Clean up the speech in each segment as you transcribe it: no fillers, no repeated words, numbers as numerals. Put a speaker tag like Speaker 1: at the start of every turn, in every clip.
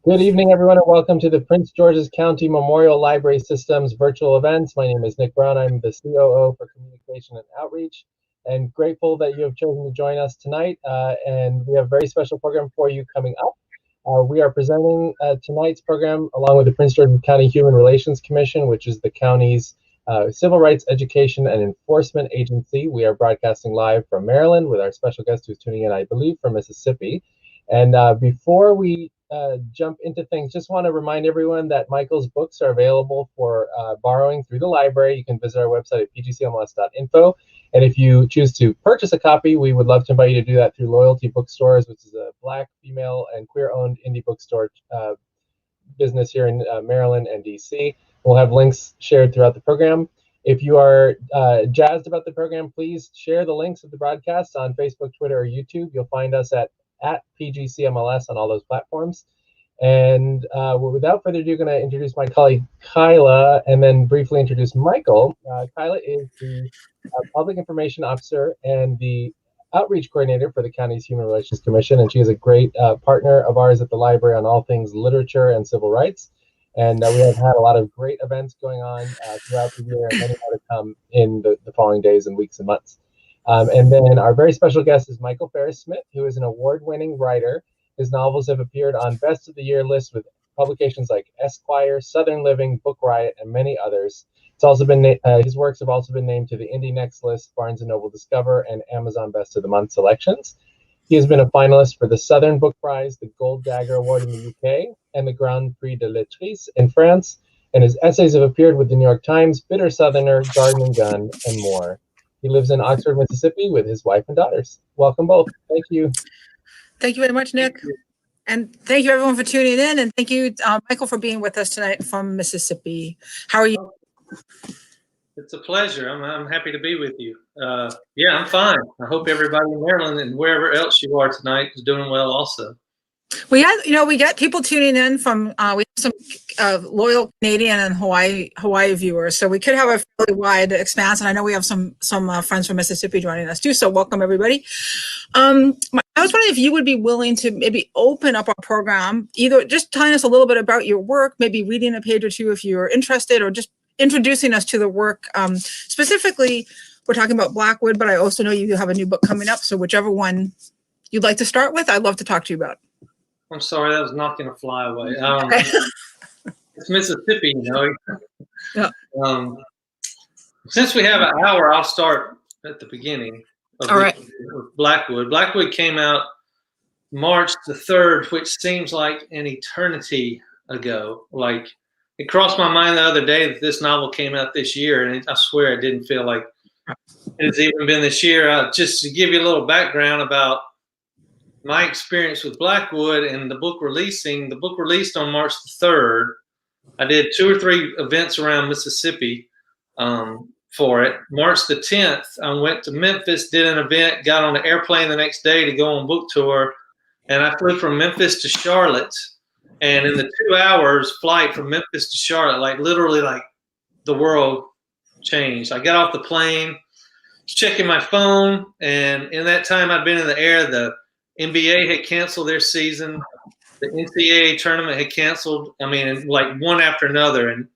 Speaker 1: Good evening, everyone, and welcome to the Prince George's County Memorial Library System's virtual events. My name is Nick Brown. I'm the COO for Communication and Outreach, and grateful that you have chosen to join us tonight. And we have a very special program for you coming up. We are presenting tonight's program along with the Prince George's County Human Relations Commission, which is the county's civil rights education and enforcement agency. We are broadcasting live from Maryland with our special guest who's tuning in, I believe, from Mississippi. And before we jump into things, just want to remind everyone that Michael's books are available for borrowing through the library. You can visit our website at pgcmls.info. And if you choose to purchase a copy, we would love to invite you to do that through Loyalty Bookstores, which is a Black, female, and queer-owned indie bookstore business here in Maryland and DC. We'll have links shared throughout the program. If you are jazzed about the program, please share the links of the broadcast on Facebook, Twitter, or YouTube. You'll find us at PGCMLS on all those platforms. And without further ado, I'm going to introduce my colleague Kyla and then briefly introduce Michael. Kyla is the Public Information Officer and the Outreach Coordinator for the county's Human Relations Commission, and she is a great partner of ours at the library on all things literature and civil rights. And we have had a lot of great events going on throughout the year, and many more to come in the following days and weeks and months. And then our very special guest is Michael Farris Smith, who is an award-winning writer. His novels have appeared on Best of the Year lists with publications like Esquire, Southern Living, Book Riot, and many others. It's also been his works have also been named to the Indie Next list, Barnes & Noble Discover, and Amazon Best of the Month selections. He has been a finalist for the Southern Book Prize, the Gold Dagger Award in the UK, and the Grand Prix de Lettres in France. And his essays have appeared with the New York Times, Bitter Southerner, Garden and Gun, and more. He lives in Oxford, Mississippi with his wife and daughters. Welcome both. Thank you.
Speaker 2: Thank you very much, Nick. And thank you everyone for tuning in. And thank you, Michael, for being with us tonight from Mississippi. How are you?
Speaker 3: It's a pleasure. I'm happy to be with you. Yeah, I'm fine. I hope everybody in Maryland and wherever else you are tonight is doing well also.
Speaker 2: We got people tuning in from, we have some loyal Canadian and Hawaii viewers, so we could have a fairly wide expanse, and I know we have some friends from Mississippi joining us too, so welcome everybody. I was wondering if you would be willing to maybe open up our program, either just telling us a little bit about your work, maybe reading a page or two if you're interested, or just introducing us to the work. Specifically, we're talking about Blackwood, but I also know you have a new book coming up, so whichever one you'd like to start with, I'd love to talk to you about.
Speaker 3: I'm sorry, that was not going to fly away. It's Mississippi, you know.
Speaker 2: Yeah.
Speaker 3: Since we have an hour, I'll start at the beginning of Blackwood. Blackwood came out March the 3rd, which seems like an eternity ago. Like, it crossed my mind the other day that this novel came out this year, and I swear it didn't feel like it's even been this year. Just to give you a little background about my experience with Blackwood and the book releasing. The book released on March the 3rd. I did 2 or 3 events around Mississippi for it. March the 10th, I went to Memphis, did an event, got on an airplane the next day to go on book tour, and I flew from Memphis to Charlotte. And in the 2 hours flight from Memphis to Charlotte, like literally like the world changed. I got off the plane, was checking my phone, and in that time I'd been in the air, the NBA had canceled their season. The NCAA tournament had canceled. I mean, like one after another. And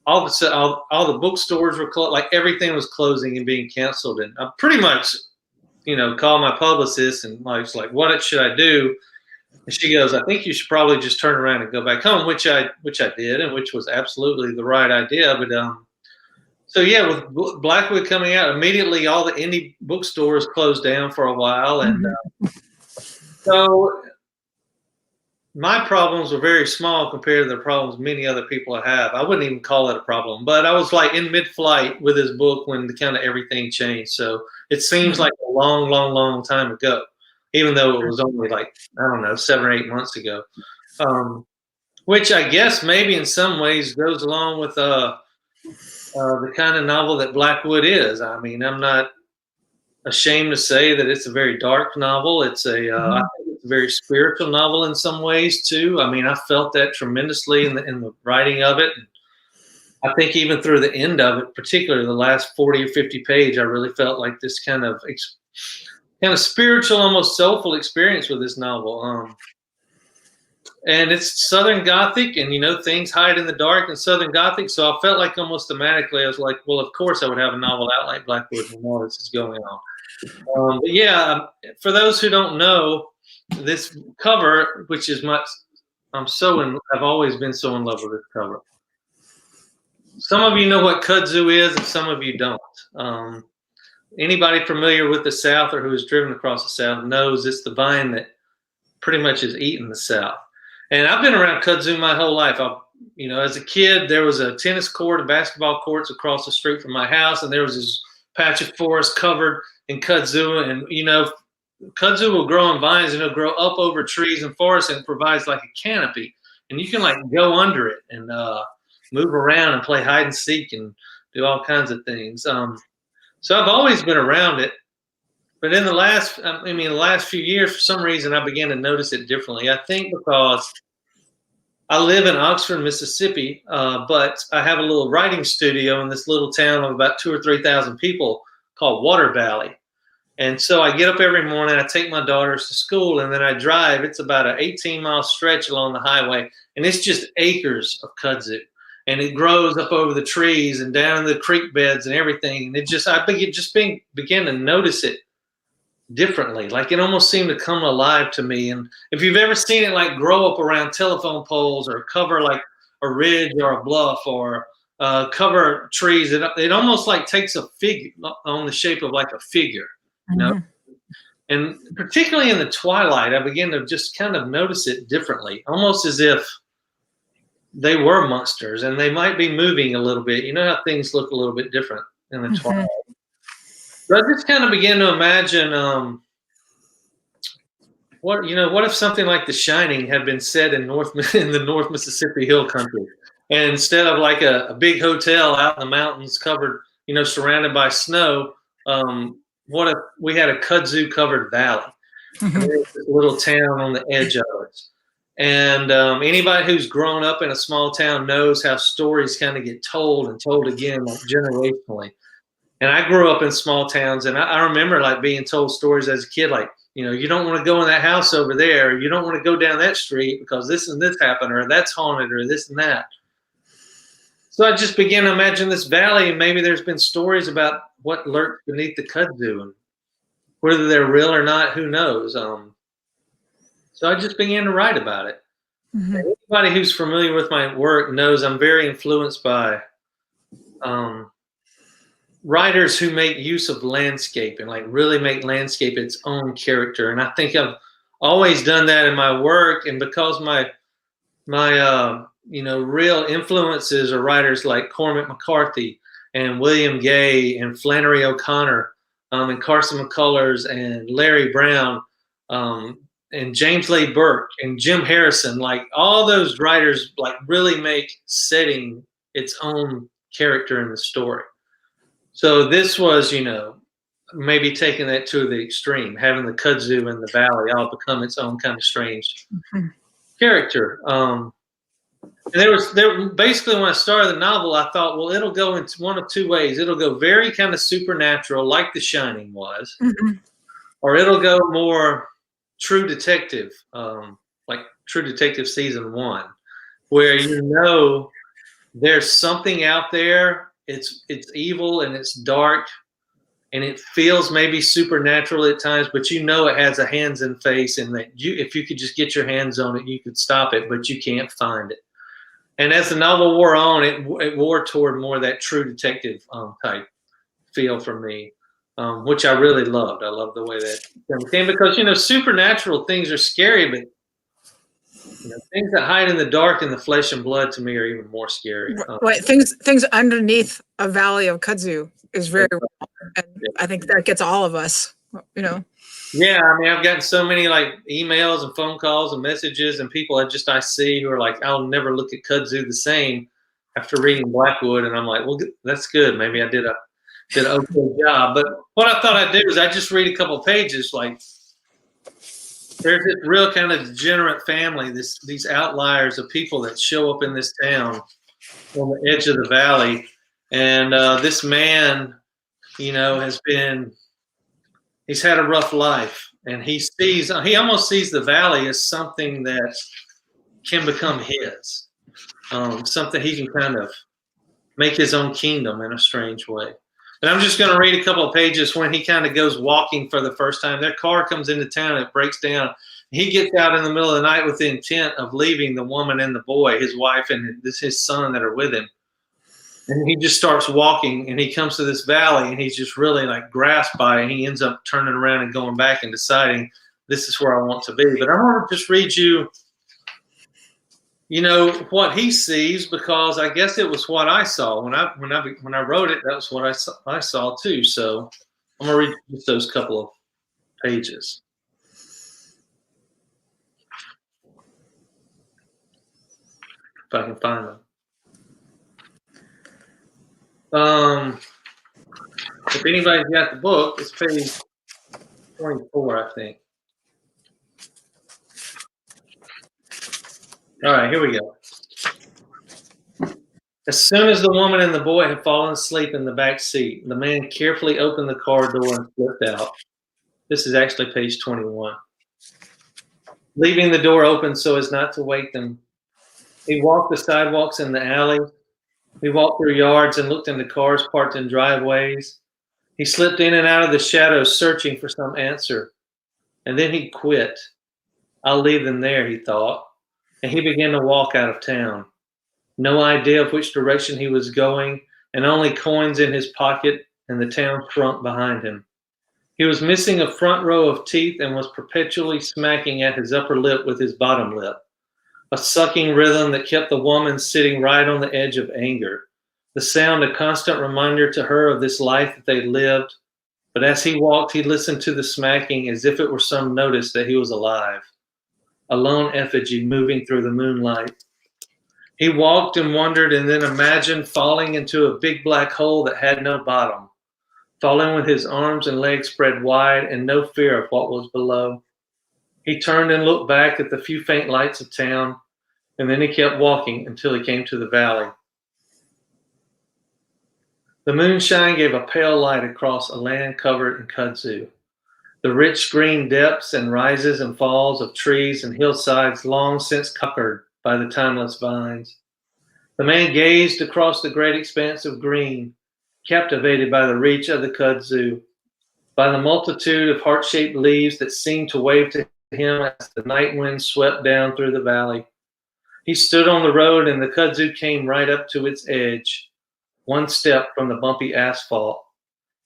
Speaker 3: all of a sudden, all the bookstores were closed. Like everything was closing and being canceled. And I pretty much, called my publicist and I was like, what should I do? And she goes, I think you should probably just turn around and go back home, which I did, and which was absolutely the right idea. But so yeah, with Blackwood coming out, immediately all the indie bookstores closed down for a while. And so my problems were very small compared to the problems many other people have. I wouldn't even call it a problem, but I was like in mid-flight with this book when the kind of everything changed. So it seems like a long, long, long time ago, even though it was only like, I don't know, 7 or 8 months ago, which I guess maybe in some ways goes along with the kind of novel that Blackwood is. I mean, I'm not ashamed to say that it's a very dark novel. It's I think it's a very spiritual novel in some ways too. I mean, I felt that tremendously in the writing of it. And I think even through the end of it, particularly the last 40 or 50 page, I really felt like this kind of spiritual, almost soulful experience with this novel. and it's Southern Gothic, and things hide in the dark in Southern Gothic. So I felt like almost automatically, I was like, well, of course I would have a novel out like Blackwood when all this is going on. But yeah, for those who don't know, this cover, which is I've always been so in love with this cover. Some of you know what kudzu is, and some of you don't. Anybody familiar with the South or who has driven across the South knows it's the vine that pretty much is eating the South. And I've been around kudzu my whole life. As a kid, there was a tennis court and basketball courts across the street from my house, and there was this patch of forest covered in kudzu. And kudzu will grow on vines, and it'll grow up over trees and forests, and it provides like a canopy, and you can like go under it and move around and play hide and seek and do all kinds of things. So I've always been around it, but in the last few years, for some reason, I began to notice it differently. I think because I live in Oxford, Mississippi, but I have a little writing studio in this little town of about 2,000 or 3,000 people called Water Valley. And so I get up every morning, I take my daughters to school, and then I drive. It's about an 18-mile stretch along the highway, and it's just acres of kudzu. And it grows up over the trees and down the creek beds and everything. And I began to notice it differently. Like it almost seemed to come alive to me. And if you've ever seen it like grow up around telephone poles or cover like a ridge or a bluff or cover trees, it almost like takes a figure on the shape of like a figure, And particularly in the twilight, I began to just kind of notice it differently, almost as if they were monsters and they might be moving a little bit. You know how things look a little bit different in the twilight. So I just kind of began to imagine what if something like The Shining had been set in the North Mississippi Hill Country, and instead of like a big hotel out in the mountains covered, surrounded by snow, what if we had a kudzu covered valley? And there's this little town on the edge of it. And anybody who's grown up in a small town knows how stories kind of get told and told again, like generationally. And I grew up in small towns, and I remember like being told stories as a kid, like, you don't want to go in that house over there, or you don't want to go down that street because this and this happened, or that's haunted, or this and that. So I just began to imagine this valley, and maybe there's been stories about what lurks beneath the kudzu, and whether they're real or not, who knows. So I just began to write about it. Anybody who's familiar with my work knows I'm very influenced by writers who make use of landscape and like really make landscape its own character. And I think I've always done that in my work. And because my real influences are writers like Cormac McCarthy and William Gay and Flannery O'Connor and Carson McCullers and Larry Brown, and James Leigh Burke and Jim Harrison, like all those writers like really make setting its own character in the story. So this was, maybe taking that to the extreme, having the kudzu and the valley all become its own kind of strange character. And there basically when I started the novel, I thought, well, it'll go into one of two ways. It'll go very kind of supernatural, like The Shining was, or it'll go more True Detective, like True Detective season 1, where there's something out there. It's evil and it's dark, and it feels maybe supernatural at times, but it has a hands and face, and that if you could just get your hands on it, you could stop it, but you can't find it. And as the novel wore on, it wore toward more that True Detective type feel for me. Which I really loved. I love the way that came because, supernatural things are scary, but things that hide in the dark and the flesh and blood to me are even more scary.
Speaker 2: Right. Things underneath a Valley of Kudzu is very real. And I think that gets all of us,
Speaker 3: Yeah, I've gotten so many like emails and phone calls and messages and people I see who are like, I'll never look at kudzu the same after reading Blackwood. And I'm like, well, that's good. Maybe I did an okay job. But what I thought I'd do is I just read a couple of pages. Like there's this real kind of degenerate family, these outliers of people that show up in this town on the edge of the valley. And this man, he's had a rough life, and he almost sees the valley as something that can become his. Something he can kind of make his own kingdom in a strange way. And I'm just going to read a couple of pages when he kind of goes walking for the first time. Their car comes into town, it breaks down. He gets out in the middle of the night with the intent of leaving the woman and the boy, his wife and his son that are with him. And he just starts walking, and he comes to this valley, and he's just really like grasped by it. And he ends up turning around and going back and deciding this is where I want to be. But I want to just read you, what he sees, because I guess it was what I saw when I wrote it. That was what I saw too. So I'm gonna read just those couple of pages. If I can find them. If anybody's got the book, it's page 24, I think. All right, here we go. As soon as the woman and the boy had fallen asleep in the back seat, the man carefully opened the car door and slipped out. This is actually page 21. Leaving the door open so as not to wake them, he walked the sidewalks in the alley. He walked through yards and looked into cars parked in driveways. He slipped in and out of the shadows searching for some answer. And then he quit. I'll leave them there, he thought. And he began to walk out of town. No idea of which direction he was going, and only coins in his pocket, and the town shrunk behind him. He was missing a front row of teeth and was perpetually smacking at his upper lip with his bottom lip. A sucking rhythm that kept the woman sitting right on the edge of anger. The sound a constant reminder to her of this life that they lived. But as he walked, he listened to the smacking as if it were some notice that he was alive. A lone effigy moving through the moonlight. He walked and wondered and then imagined falling into a big black hole that had no bottom. Falling with his arms and legs spread wide and no fear of what was below. He turned and looked back at the few faint lights of town, and then he kept walking until he came to the valley. The moonshine gave a pale light across a land covered in kudzu. The rich green depths and rises and falls of trees and hillsides long since conquered by the timeless vines. The man gazed across the great expanse of green, captivated by the reach of the kudzu, by the multitude of heart-shaped leaves that seemed to wave to him as the night wind swept down through the valley. He stood on the road and the kudzu came right up to its edge, one step from the bumpy asphalt.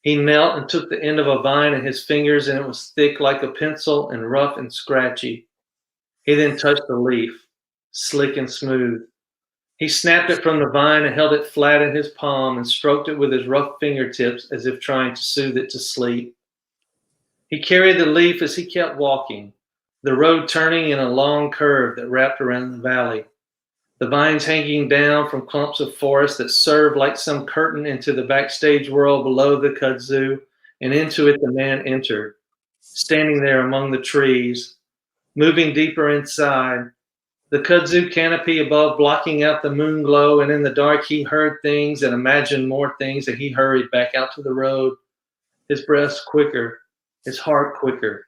Speaker 3: He knelt and took the end of a vine in his fingers, and it was thick like a pencil and rough and scratchy. He then touched the leaf, slick and smooth. He snapped it from the vine and held it flat in his palm and stroked it with his rough fingertips as if trying to soothe it to sleep. He carried the leaf as he kept walking, the road turning in a long curve that wrapped around the valley, the vines hanging down from clumps of forest that served like some curtain into the backstage world below the kudzu, and into it the man entered, standing there among the trees, moving deeper inside, the kudzu canopy above blocking out the moon glow, and in the dark he heard things and imagined more things, and he hurried back out to the road, his breath quicker, his heart quicker,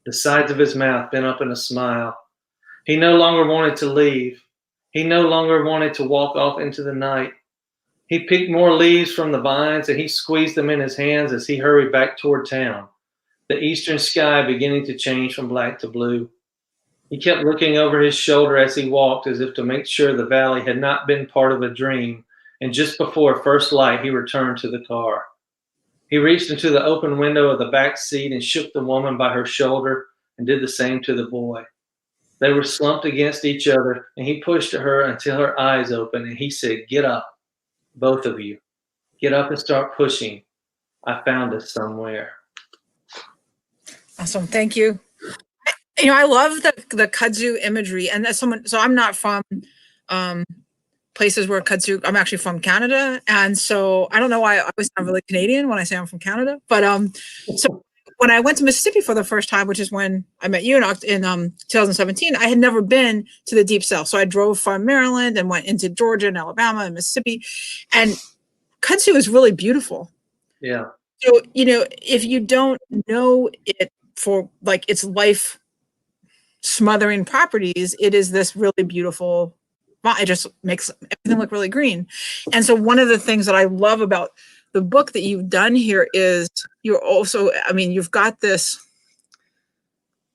Speaker 3: the sides of his mouth bent up in a smile. He no longer wanted to leave. He no longer wanted to walk off into the night. He picked more leaves from the vines and he squeezed them in his hands as he hurried back toward town, the eastern sky beginning to change from black to blue. He kept looking over his shoulder as he walked as if to make sure the valley had not been part of a dream, and just before first light he returned to the car. He reached into the open window of the back seat and shook the woman by her shoulder and did the same to the boy. They were slumped against each other, and he pushed at her until her eyes opened, and he said, "Get up, both of you. Get up and start pushing. I found us somewhere."
Speaker 2: Awesome. Thank you. I love the kudzu imagery, and that's someone. So I'm not from places where kudzu. I'm actually from Canada, and so I don't know why I always sound really Canadian when I say I'm from Canada. But so when I went to Mississippi for the first time, which is when I met you in 2017, I had never been to the Deep South. So I drove from Maryland and went into Georgia and Alabama and Mississippi, and kudzu is really beautiful.
Speaker 3: Yeah.
Speaker 2: So if you don't know it for like its life smothering properties, it is this really beautiful. It just makes everything look really green. And so one of the things that I love about the book that you've done here is you're also, I mean, you've got this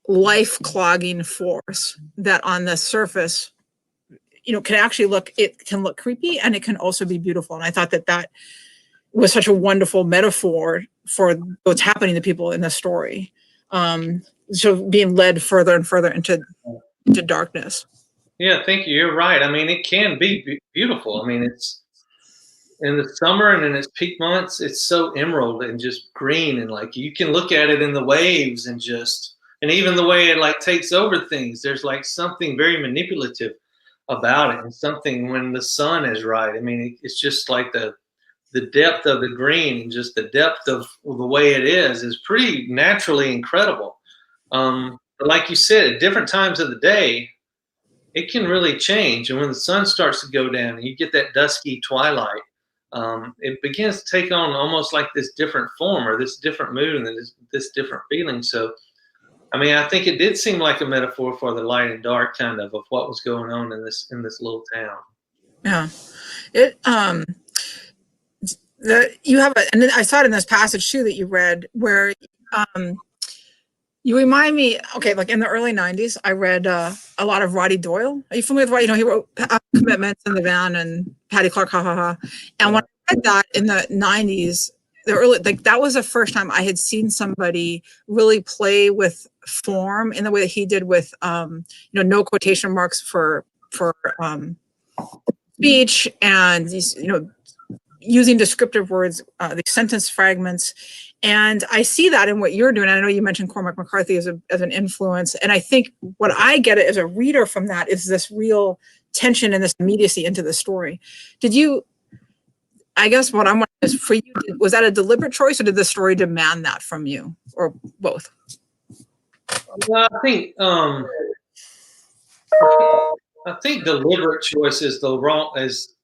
Speaker 2: life clogging force that on the surface, you know, can actually look, it can look creepy and it can also be beautiful. And I thought that that was such a wonderful metaphor for what's happening to people in the story. So being led further and further into darkness.
Speaker 3: Yeah, thank you. You're right. I mean, it can be beautiful. I mean, it's in the summer and in its peak months, it's so emerald and just green, and like you can look at it in the waves and just, and even the way it like takes over things. There's like something very manipulative about it, and something when the sun is right. I mean, it's just like the depth of the green and just the depth of the way it is pretty naturally incredible. But like you said, at different times of the day, it can really change. And when the sun starts to go down and you get that dusky twilight, it begins to take on almost like this different form or this different mood and this different feeling. So, I mean, I think it did seem like a metaphor for the light and dark kind of what was going on in this little town.
Speaker 2: Yeah. You have and I saw it in this passage too that you read where you remind me, okay, like in the early 90s, I read a lot of Roddy Doyle. Are you familiar with Roddy? You know, he wrote Commitments in the Van and Patty Clark, ha ha ha. And when I read that in the 90s, the early, like that was the first time I had seen somebody really play with form in the way that he did with, you know, no quotation marks for speech and these, you know, using descriptive words, the sentence fragments. And I see that in what you're doing. I know you mentioned Cormac McCarthy as an influence. And I think what I get as a reader from that is this real tension and this immediacy into the story. Did you, I guess what I'm wondering is for you, was that a deliberate choice or did the story demand that from you or both?
Speaker 3: Well, I think deliberate choice is is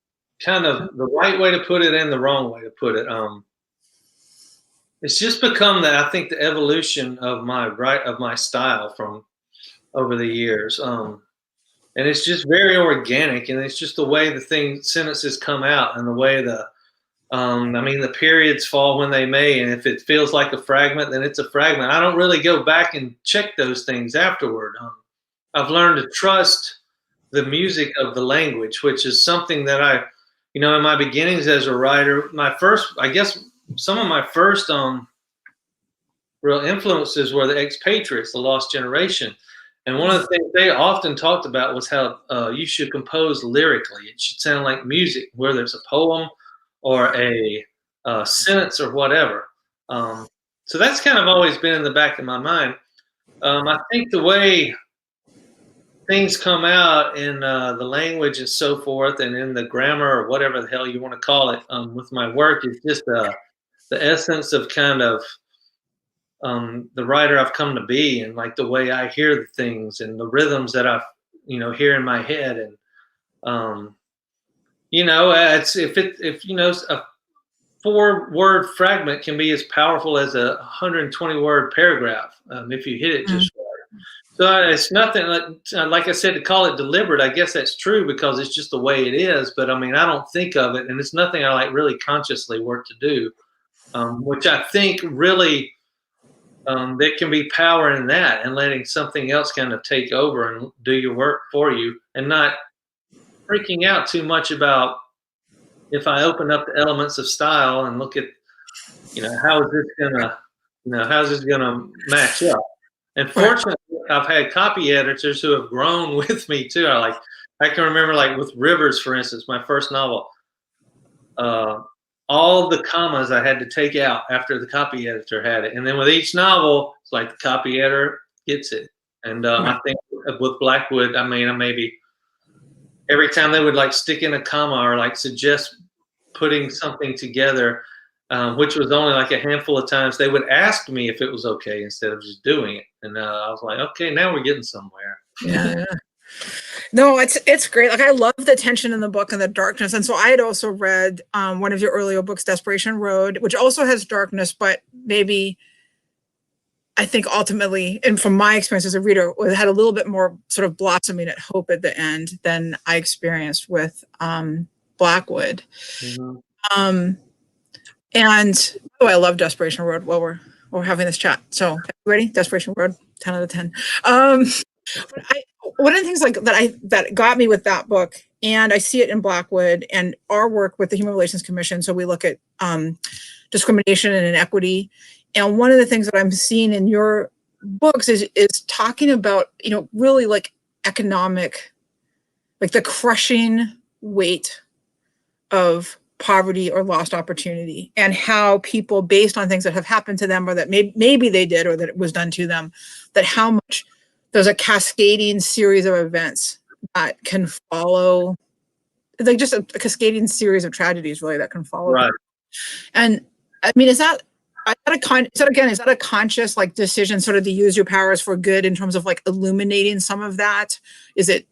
Speaker 3: kind of the right way to put it and the wrong way to put it. It's just become I think the evolution of my style from over the years. And it's just very organic, and it's just the way the sentences come out and the way I mean, the periods fall when they may, and if it feels like a fragment, then it's a fragment. I don't really go back and check those things afterward. I've learned to trust the music of the language, which is something that you know, in my beginnings as a writer, some of my first real influences were the expatriates, the lost generation. And one of the things they often talked about was how you should compose lyrically. It should sound like music, whether it's a poem or a sentence or whatever. So that's kind of always been in the back of my mind. I think the way things come out in the language and so forth, and in the grammar or whatever the hell you want to call it, with my work is just the essence of kind of the writer I've come to be, and like the way I hear the things and the rhythms that I, you know, hear in my head. And you know, if you know, a 4-word fragment can be as powerful as a 120-word paragraph if you hit it just right. So it's nothing like I said, to call it deliberate. I guess that's true because it's just the way it is. But I mean, I don't think of it, and it's nothing I like really consciously work to do, which I think really there can be power in that, and letting something else kind of take over and do your work for you, and not freaking out too much about if I open up the elements of style and look at, you know, how's this gonna match up. And fortunately, I've had copy editors who have grown with me too. I can remember, like with Rivers, for instance, my first novel, all the commas I had to take out after the copy editor had it. And then with each novel, it's like the copy editor gets it. And I think with Blackwood, I mean, maybe every time they would like stick in a comma or like suggest putting something together, which was only like a handful of times, they would ask me if it was okay instead of just doing it. And I was like, okay, now we're getting somewhere.
Speaker 2: Yeah. No, it's great. Like I love the tension in the book and the darkness. And so I had also read one of your earlier books, Desperation Road, which also has darkness, but maybe I think ultimately, and from my experience as a reader, it had a little bit more sort of blossoming at hope at the end than I experienced with Blackwood.
Speaker 3: Mm-hmm.
Speaker 2: And oh, I love Desperation Road while we're having this chat. So ready? Desperation Road, 10 out of 10. One of the things like that got me with that book, and I see it in Blackwood and our work with the Human Relations Commission. So we look at discrimination and inequity. And one of the things that I'm seeing in your books is talking about, really like economic, like the crushing weight of poverty or lost opportunity, and how people, based on things that have happened to them or that maybe they did or that it was done to them, that how much there's a cascading series of events that can follow, like just a cascading series of tragedies really that can follow.
Speaker 3: Right.
Speaker 2: And I mean, is that a conscious like decision sort of to use your powers for good in terms of like illuminating some of that? Does it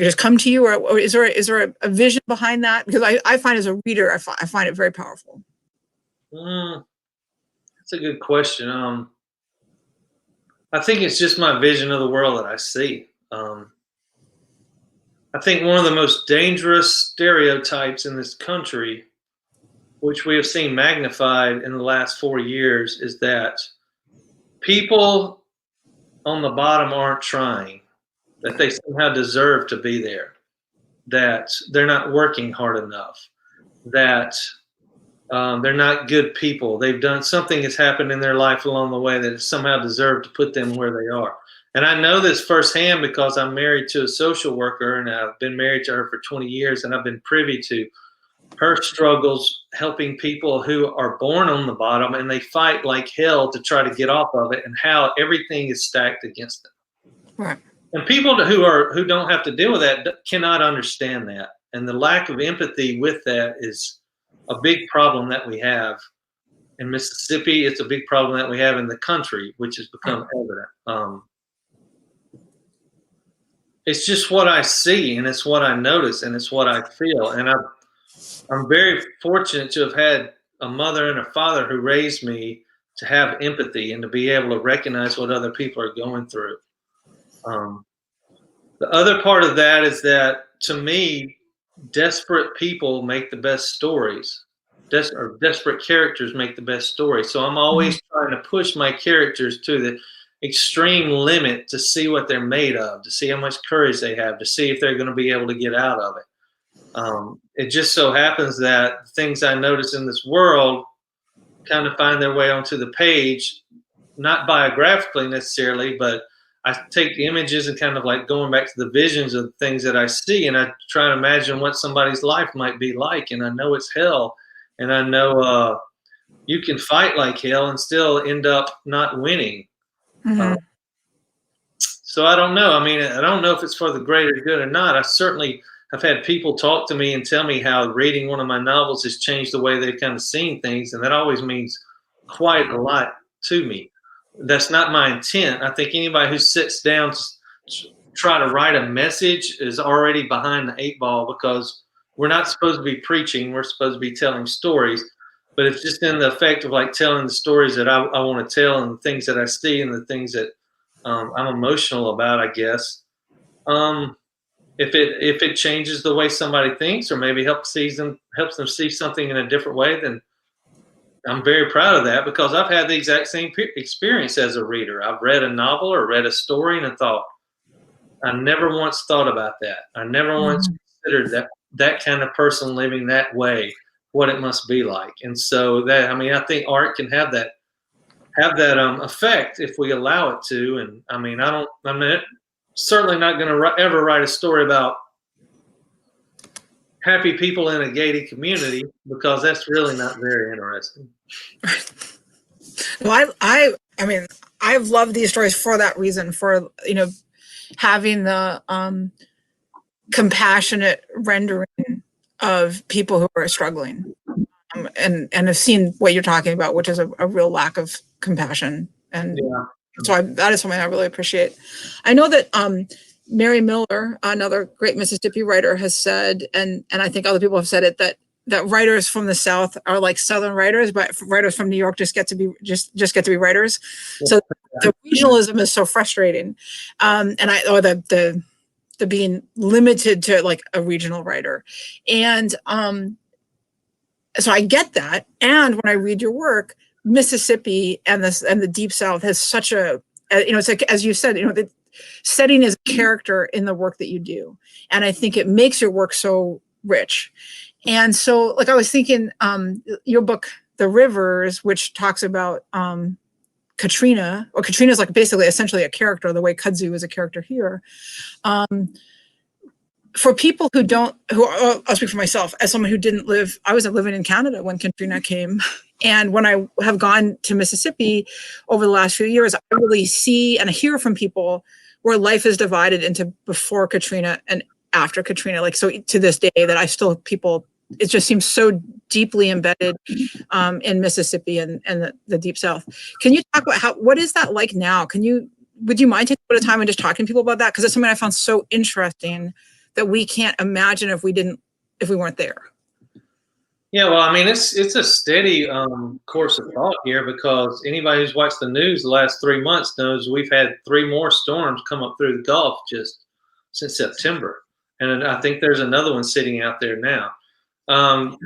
Speaker 2: just come to you, or is there a vision behind that? Because I find as a reader, I find it very powerful.
Speaker 3: That's a good question. I think it's just my vision of the world that I see. I think one of the most dangerous stereotypes in this country, which we have seen magnified in the last 4 years, is that people on the bottom aren't trying, that they somehow deserve to be there, that they're not working hard enough, that they're not good people. They've done something has happened in their life along the way that has somehow deserved to put them where they are. And I know this firsthand because I'm married to a social worker, and I've been married to her for 20 years, and I've been privy to her struggles helping people who are born on the bottom, and they fight like hell to try to get off of it, and how everything is stacked against them.
Speaker 2: Right.
Speaker 3: And people who don't have to deal with that cannot understand that. And the lack of empathy with that is a big problem that we have in Mississippi. It's a big problem that we have in the country, which has become evident. It's just what I see, and it's what I notice, and it's what I feel. And I'm very fortunate to have had a mother and a father who raised me to have empathy and to be able to recognize what other people are going through. The other part of that is that, to me, desperate people make the best stories. Desperate characters make the best stories. So I'm always trying to push my characters to the extreme limit to see what they're made of, to see how much courage they have, to see if they're going to be able to get out of it. It just so happens that things I notice in this world kind of find their way onto the page, not biographically necessarily, but I take the images and kind of like going back to the visions of things that I see, and I try to imagine what somebody's life might be like. And I know it's hell, and I know you can fight like hell and still end up not winning. So I don't know. I mean, I don't know if it's for the greater good or not. I certainly have had people talk to me and tell me how reading one of my novels has changed the way they've kind of seen things, and that always means quite a lot to me. That's not my intent. I think anybody who sits down to try to write a message is already behind the 8 ball, because we're not supposed to be preaching. We're supposed to be telling stories. But it's just in the effect of like telling the stories that I want to tell, and the things that I see, and the things that I'm emotional about, I guess. If it changes the way somebody thinks, or maybe helps them see something in a different way, then I'm very proud of that, because I've had the exact same experience as a reader. I've read a novel or read a story and I thought, I never once thought about that. I never once considered that kind of person living that way, what it must be like. And so that, I mean, I think art can have that effect if we allow it to. And I mean, I'm certainly not going to ever write a story about happy people in a gated community, because that's really not very interesting.
Speaker 2: Well, I mean, I've loved these stories for that reason, for, having the compassionate rendering of people who are struggling, and have seen what you're talking about, which is a real lack of compassion. And so that is something I really appreciate. I know that Mary Miller, another great Mississippi writer, has said, and I think other people have said it, that that writers from the South are like Southern writers, but writers from New York just get to be writers. So the regionalism is so frustrating, or the being limited to like a regional writer, and so I get that. And when I read your work, Mississippi and the Deep South has such a, it's like, as you said, the setting is a character in the work that you do. And I think it makes your work so rich. And so like I was thinking, your book, The Rivers, which talks about Katrina, or Katrina's like basically essentially a character, the way Kudzu is a character here. For people I'll speak for myself as someone who didn't live, I was living in Canada when Katrina came. And when I have gone to Mississippi over the last few years, I really see and hear from people where life is divided into before Katrina and after Katrina. Like, so to this day that it just seems so deeply embedded in Mississippi and the Deep South. Can you talk about what is that like now? Would you mind taking a bit of time and just talking to people about that? Because it's something I found so interesting that we can't imagine if we weren't there.
Speaker 3: Yeah, well, I mean, it's a steady course of thought here, because anybody who's watched the news the last 3 months knows we've had 3 more storms come up through the Gulf just since September. And I think there's another one sitting out there now.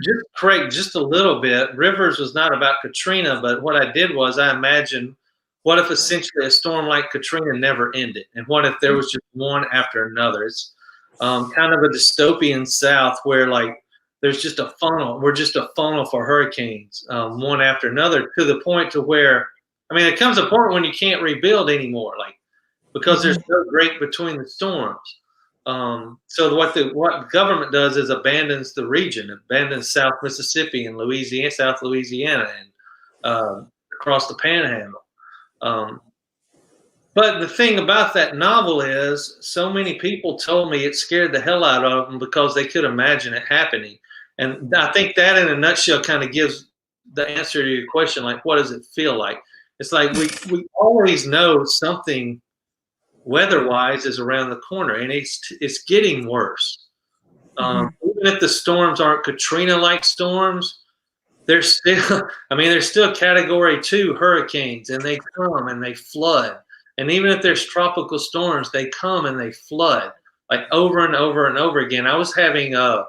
Speaker 3: Just correct just a little bit. Rivers was not about Katrina, but what I did was I imagined, what if essentially a storm like Katrina never ended? And what if there was just one after another? It's kind of a dystopian South where like there's just a funnel. We're just a funnel for hurricanes, one after another, to the point to where, I mean, it comes a point when you can't rebuild anymore, like, because there's no break between the storms. So what the government does is abandons the region, abandons South Mississippi and Louisiana, South Louisiana, and across the Panhandle. But the thing about that novel is, so many people told me it scared the hell out of them because they could imagine it happening. And I think that in a nutshell kind of gives the answer to your question, like, what does it feel like? It's like we always know something weather-wise is around the corner, and it's getting worse. Even if the storms aren't Katrina-like storms, they're still Category 2 hurricanes, and they come and they flood. And even if there's tropical storms, they come and they flood, like over and over and over again. I was having a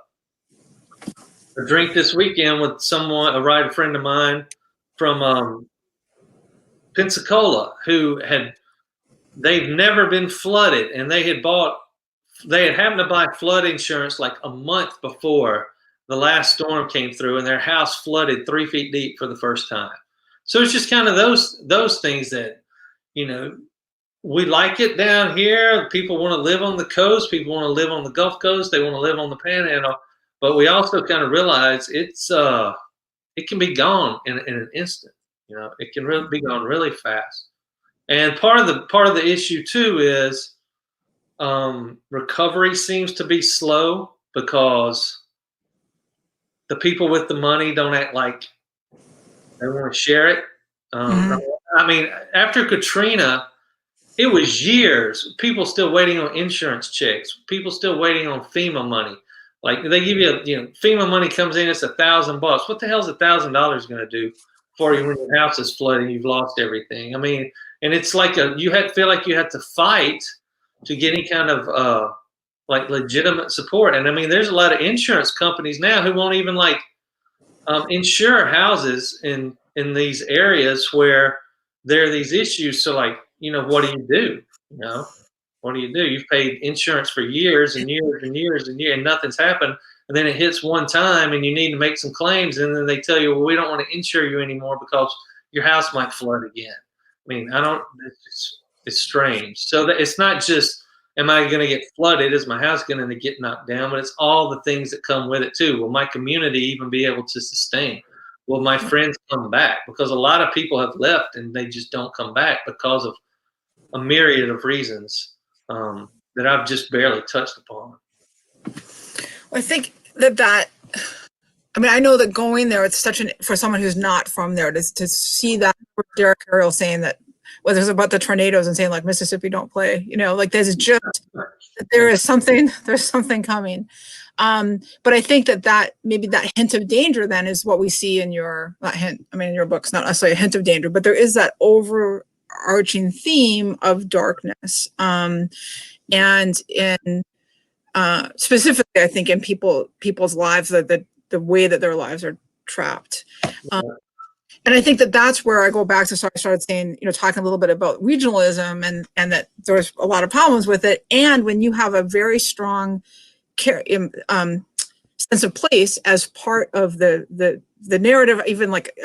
Speaker 3: drink this weekend with a ride friend of mine from Pensacola, they've never been flooded, and they had happened to buy flood insurance like a month before the last storm came through, and their house flooded 3 feet deep for the first time. So it's just kind of those things that, we like it down here. People want to live on the coast. People want to live on the Gulf Coast. They want to live on the Panhandle. But we also kind of realize it can be gone in an instant. It can really be gone really fast. And part of the issue too is recovery seems to be slow because the people with the money don't act like they want to share it. I mean, after Katrina, it was years. People still waiting on insurance checks. People still waiting on FEMA money. Like they give you, FEMA money comes in, it's $1,000. What the hell is $1,000 going to do for you when your house is flooding? You've lost everything. I mean, and it's like feel like you have to fight to get any kind of like legitimate support. And I mean, there's a lot of insurance companies now who won't even insure houses in these areas where there are these issues. So like, what do you do? What do you do? You've paid insurance for years and years and years and years, and nothing's happened. And then it hits one time and you need to make some claims. And then they tell you, well, we don't want to insure you anymore because your house might flood again. I mean, it's strange. So that it's not just, am I going to get flooded? Is my house going to get knocked down? But it's all the things that come with it too. Will my community even be able to sustain? Will my friends come back? Because a lot of people have left and they just don't come back because of a myriad of reasons that I've just barely touched upon.
Speaker 2: I think that I mean, I know that going there, it's for someone who's not from there, to see that, Derek Carroll saying that whether it's about the tornadoes and saying like Mississippi don't play, like there's something coming. But I think that maybe that hint of danger then is what we see in your in your books, not necessarily a hint of danger, but there is that overarching theme of darkness. And in specifically, I think in people's lives, the way that their lives are trapped. And I think that's where I go back to, so I started saying, talking a little bit about regionalism and that there's a lot of problems with it. And when you have a very strong sense of place as part of the narrative, even like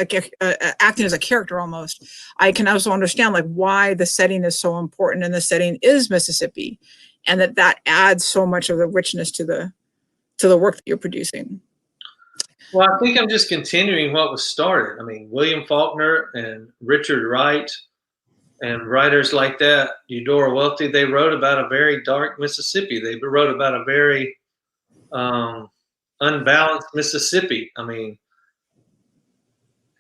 Speaker 2: acting as a character almost, I can also understand like why the setting is so important, and the setting is Mississippi, and that adds so much of the richness to the work that you're producing.
Speaker 3: Well, I think I'm just continuing what was started. I mean, William Faulkner and Richard Wright and writers like that, Eudora Welty, they wrote about a very dark Mississippi. They wrote about a very unbalanced Mississippi. I mean,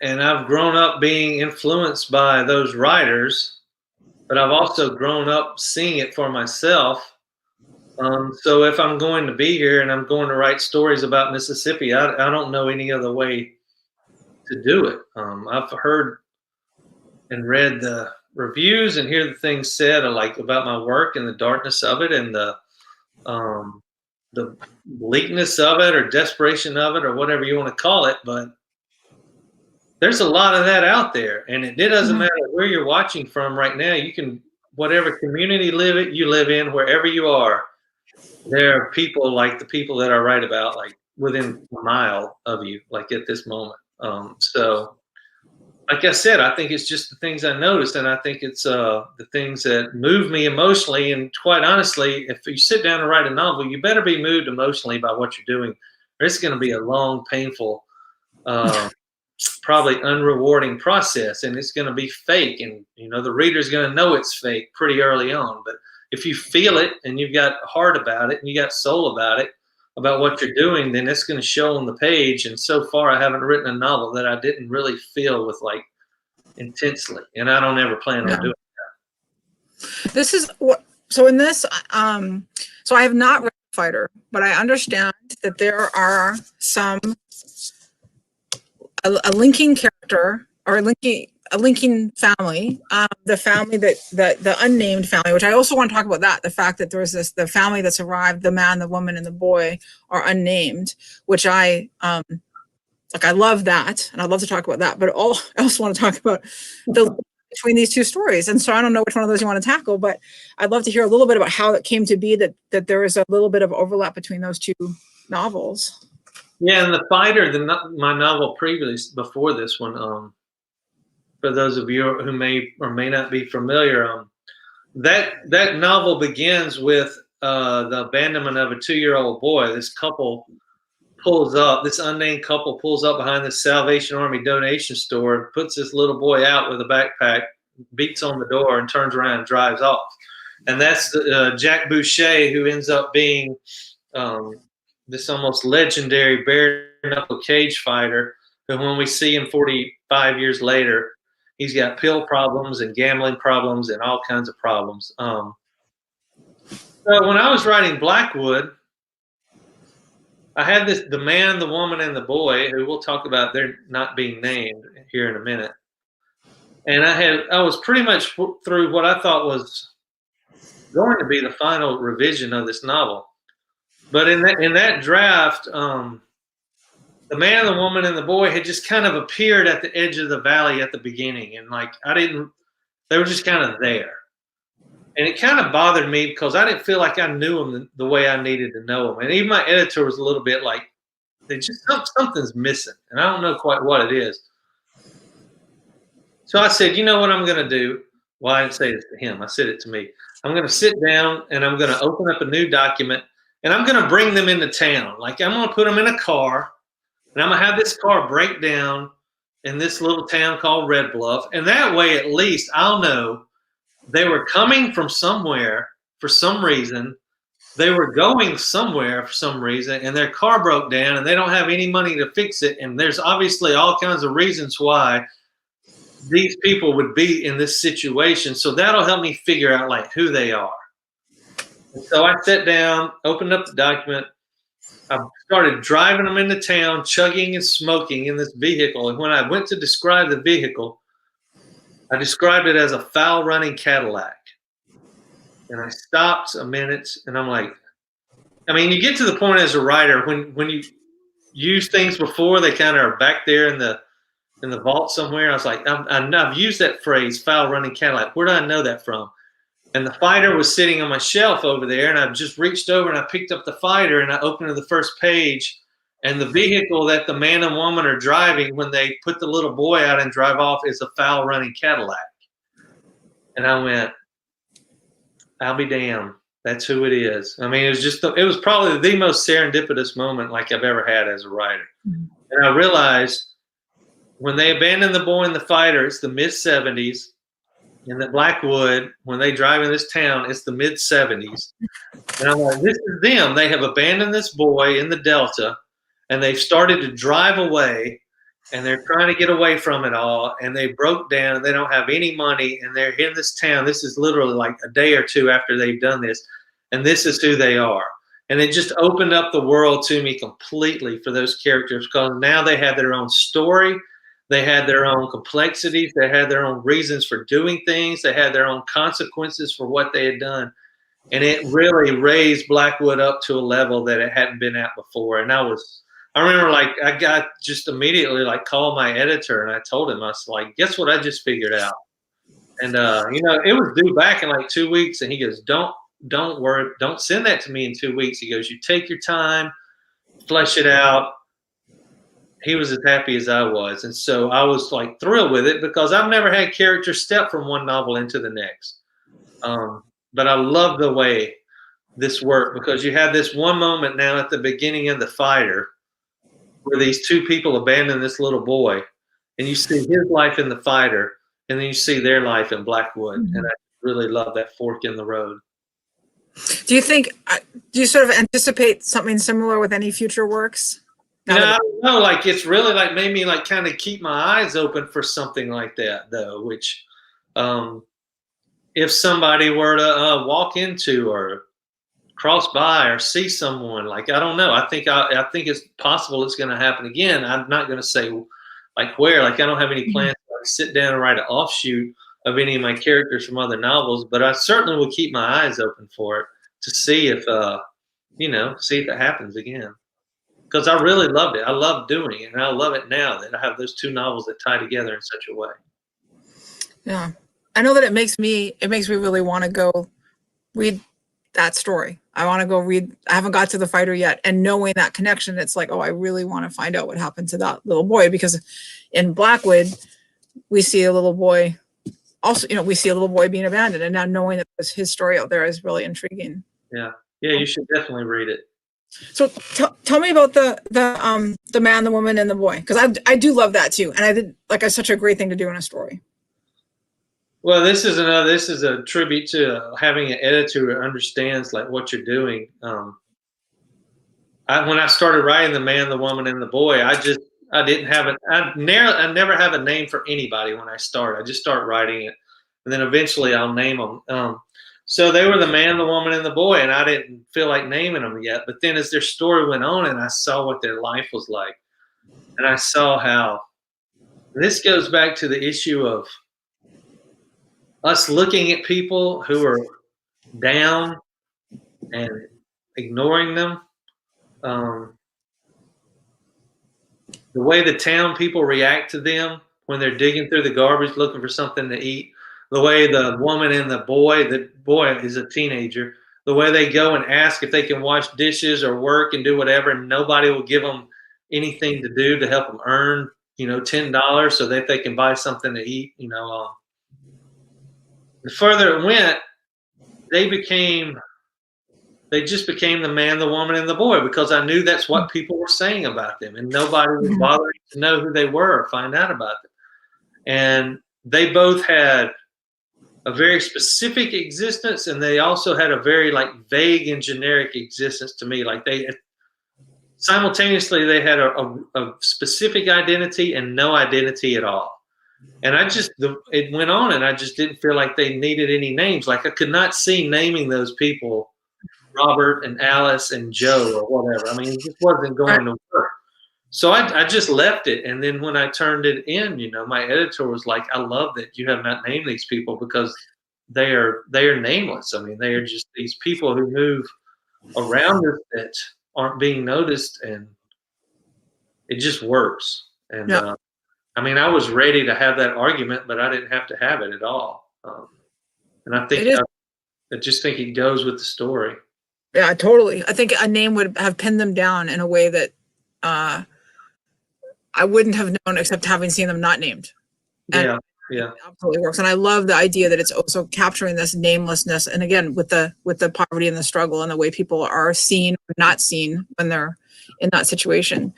Speaker 3: and I've grown up being influenced by those writers, but I've also grown up seeing it for myself. So if I'm going to be here and I'm going to write stories about Mississippi, I don't know any other way to do it. I've heard and read the reviews and hear the things said like about my work and the darkness of it and the bleakness of it or desperation of it or whatever you want to call it. But there's a lot of that out there, and it doesn't matter where you're watching from right now. You can, whatever community you live in, wherever you are, there are people like the people that I write about, like within a mile of you, like at this moment. So like I said, I think it's just the things I noticed, and I think it's the things that move me emotionally. And quite honestly, if you sit down and write a novel, you better be moved emotionally by what you're doing, or it's going to be a long, painful, probably unrewarding process, and it's going to be fake. And the reader's going to know it's fake pretty early on. But if you feel it and you've got heart about it and you got soul about it, about what you're doing, then it's going to show on the page. And so far, I haven't written a novel that I didn't really feel with like intensely, and I don't ever plan on doing that.
Speaker 2: This is what. So in this, so I have not read Fighter, but I understand that there are a linking character or a linking family, the family that the unnamed family, which I also want to talk about that, the fact that there's the family that's arrived, the man, the woman, and the boy are unnamed, which I love that, and I'd love to talk about that, but I also want to talk about the between these two stories. And so I don't know which one of those you want to tackle, but I'd love to hear a little bit about how it came to be that there is a little bit of overlap between those two novels.
Speaker 3: Yeah, and The Fighter, my novel before this one, for those of you who may or may not be familiar, that novel begins with the abandonment of a 2-year-old boy. This unnamed couple pulls up behind the Salvation Army donation store and puts this little boy out with a backpack, beats on the door, and turns around and drives off. And that's Jack Boucher, who ends up being this almost legendary bare-knuckle cage fighter, who when we see him 45 years later, he's got pill problems and gambling problems and all kinds of problems. So when I was writing Blackwood, I had the man, the woman, and the boy, who we'll talk about, they're not being named here in a minute. And I was pretty much through what I thought was going to be the final revision of this novel. But in that draft, the man, the woman, and the boy had just kind of appeared at the edge of the valley at the beginning. And they were just kind of there. And it kind of bothered me because I didn't feel like I knew them the way I needed to know them. And even my editor was a little bit like, something's missing. And I don't know quite what it is. So I said, you know what I'm going to do? Well, I didn't say this to him. I said it to me. I'm going to sit down and I'm going to open up a new document and I'm going to bring them into town. Like I'm going to put them in a car and I'm going to have this car break down in this little town called Red Bluff. And that way, at least I'll know they were coming from somewhere for some reason. They were going somewhere for some reason, and their car broke down, and they don't have any money to fix it. And there's obviously all kinds of reasons why these people would be in this situation. So that'll help me figure out like who they are. And so I sat down, opened up the document. I started driving them into town, chugging and smoking in this vehicle. And when I went to describe the vehicle, I described it as a foul running Cadillac. And I stopped a minute and I'm like, I mean, you get to the point as a writer when you use things before, they kind of are back there in the vault somewhere. I was like, I've used that phrase, foul running Cadillac. Where do I know that from? And the fighter was sitting on my shelf over there, and I just reached over and I picked up the fighter and I opened to the first page, and the vehicle that the man and woman are driving when they put the little boy out and drive off is a foul running Cadillac. And I went, I'll be damned. That's who it is. I mean, it was probably the most serendipitous moment like I've ever had as a writer. Mm-hmm. And I realized when they abandoned the boy and the fighter, it's the mid-70s. And that Blackwood, when they drive in this town, it's the mid-70s. And I'm like, this is them. They have abandoned this boy in the Delta, and they've started to drive away, and they're trying to get away from it all, and they broke down, and they don't have any money, and they're in this town. This is literally like a day or two after they've done this, and this is who they are. And it just opened up the world to me completely for those characters, because now they have their own story. They had their own complexities. They had their own reasons for doing things. They had their own consequences for what they had done. And it really raised Blackwood up to a level that it hadn't been at before. And I remember like, I got just immediately like called my editor and I told him, I was like, guess what I just figured out? And, it was due back in like 2 weeks. And he goes, don't worry. Don't send that to me in 2 weeks. He goes, you take your time, flesh it out. He was as happy as I was. And so I was like thrilled with it because I've never had characters step from one novel into the next. But I love the way this worked because you have this one moment now at the beginning of the fighter where these two people abandon this little boy and you see his life in the fighter and then you see their life in Blackwood. Mm-hmm. And I really love that fork in the road.
Speaker 2: Do you sort of anticipate something similar with any future works?
Speaker 3: I don't know. Like it's really like made me like kind of keep my eyes open for something like that, though. Which, if somebody were to walk into or cross by or see someone, like I don't know. I think it's possible it's going to happen again. I'm not going to say like where. Like I don't have any plans to like, sit down and write an offshoot of any of my characters from other novels, but I certainly will keep my eyes open for it to see if see if it happens again. Because I really loved it. I love doing it, and I love it now that I have those two novels that tie together in such a way.
Speaker 2: Yeah, I know that it makes me really want to go read that story. I want to go read. I haven't got to the fighter yet, and knowing that connection, it's like, oh, I really want to find out what happened to that little boy, because in Blackwood, we see a little boy. Also, we see a little boy being abandoned, and now knowing that his story out there is really intriguing.
Speaker 3: Yeah, you should definitely read it.
Speaker 2: So tell me about the man, the woman, and the boy, because I do love that too, and I did like it's such a great thing to do in a story.
Speaker 3: Well, this is a tribute to having an editor who understands like what you're doing. When I started writing the man, the woman, and the boy, I never have a name for anybody when I start. I just start writing it, and then eventually I'll name them. So they were the man, the woman, and the boy, and I didn't feel like naming them yet. But then as their story went on and I saw what their life was like, and I saw how this goes back to the issue of us looking at people who are down and ignoring them. The way the town people react to them when they're digging through the garbage looking for something to eat. The way the woman and the boy is a teenager, the way they go and ask if they can wash dishes or work and do whatever, and nobody will give them anything to do to help them earn, $10 so that they can buy something to eat. The further it went, they just became the man, the woman, and the boy, because I knew that's what people were saying about them, and nobody was bothering to know who they were or find out about them. And they both had a very specific existence, and they also had a very like vague and generic existence to me. Like they simultaneously they had a specific identity and no identity at all. And it went on, and I just didn't feel like they needed any names. Like I could not see naming those people Robert and Alice and Joe or whatever. I mean, it just wasn't going to work. So I just left it. And then when I turned it in, my editor was like, I love that you have not named these people because they are nameless. I mean, they are just these people who move around us that aren't being noticed, and it just works. And I mean, I was ready to have that argument, but I didn't have to have it at all. And I think I just think it goes with the story.
Speaker 2: Yeah, totally. I think a name would have pinned them down in a way that I wouldn't have known except having seen them not named. And
Speaker 3: yeah,
Speaker 2: it absolutely works. And I love the idea that it's also capturing this namelessness. And again, with the poverty and the struggle and the way people are seen or not seen when they're in that situation.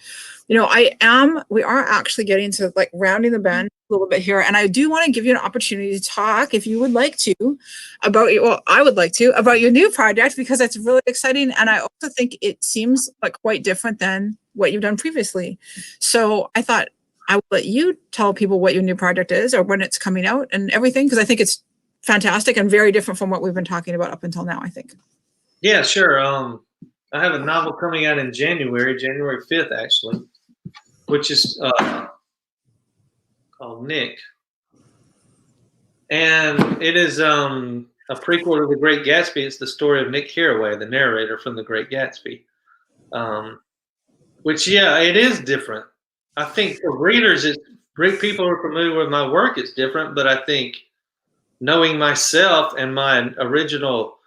Speaker 2: We are actually getting to like rounding the bend a little bit here. And I do want to give you an opportunity to talk, if you would like to, I would like to, about your new project, because it's really exciting. And I also think it seems like quite different than what you've done previously. So I thought I would let you tell people what your new project is or when it's coming out and everything, because I think it's fantastic and very different from what we've been talking about up until now, I think.
Speaker 3: Yeah, sure. I have a novel coming out in January 5th, actually, which is called Nick. And it is a prequel to The Great Gatsby. It's the story of Nick Carraway, the narrator from The Great Gatsby. Which, it is different. I think for readers, people who are familiar with my work, it's different. But I think knowing myself and my original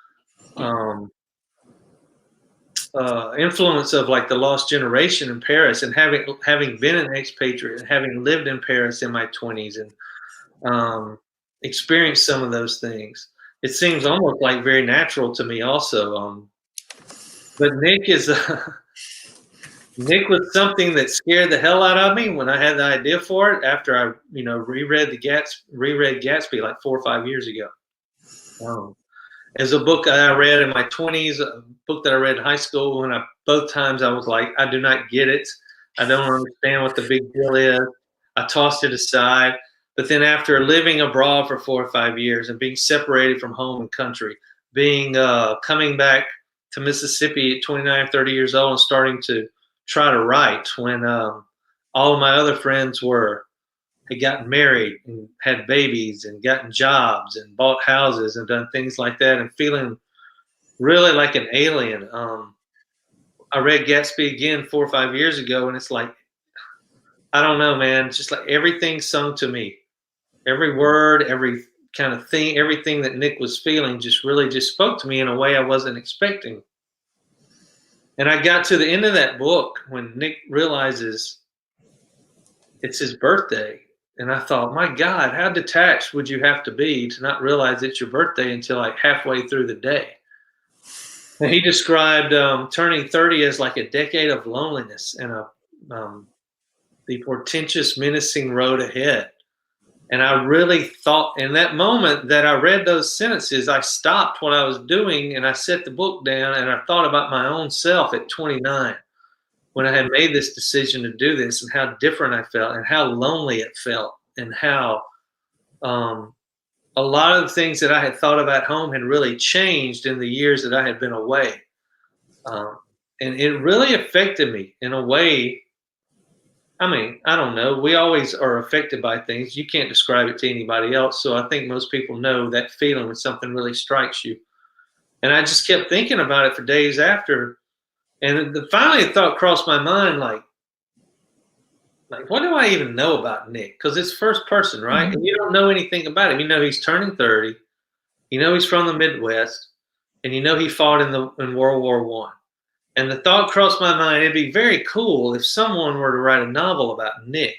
Speaker 3: influence of like the Lost Generation in Paris, and having been an expatriate and having lived in Paris in my 20s and experienced some of those things, it seems almost like very natural to me also. But Nick was something that scared the hell out of me when I had the idea for it after I reread Gatsby like 4 or 5 years ago. As a book that I read in my 20s, a book that I read in high school, and both times I was like, I do not get it. I don't understand what the big deal is. I tossed it aside. But then after living abroad for 4 or 5 years and being separated from home and country, coming back to Mississippi at 29, 30 years old and starting to try to write when all of my other friends had gotten married and had babies and gotten jobs and bought houses and done things like that, and feeling really like an alien. I read Gatsby again 4 or 5 years ago, and it's like, I don't know, man. It's just like everything sung to me. Every word, every kind of thing, everything that Nick was feeling just really just spoke to me in a way I wasn't expecting. And I got to the end of that book when Nick realizes it's his birthday. And I thought, my God, how detached would you have to be to not realize it's your birthday until like halfway through the day? And he described turning 30 as like a decade of loneliness and the portentous, menacing road ahead. And I really thought in that moment that I read those sentences, I stopped what I was doing and I set the book down and I thought about my own self at 29 when I had made this decision to do this, and how different I felt and how lonely it felt, and how a lot of the things that I had thought about home had really changed in the years that I had been away. And it really affected me in a way. I mean, I don't know. We always are affected by things. You can't describe it to anybody else. So I think most people know that feeling when something really strikes you. And I just kept thinking about it for days after. And finally a thought crossed my mind, like, what do I even know about Nick? Because it's first person, right? Mm-hmm. And you don't know anything about him. You know he's turning 30. You know he's from the Midwest. And you know he fought in World War I. And the thought crossed my mind, it'd be very cool if someone were to write a novel about Nick.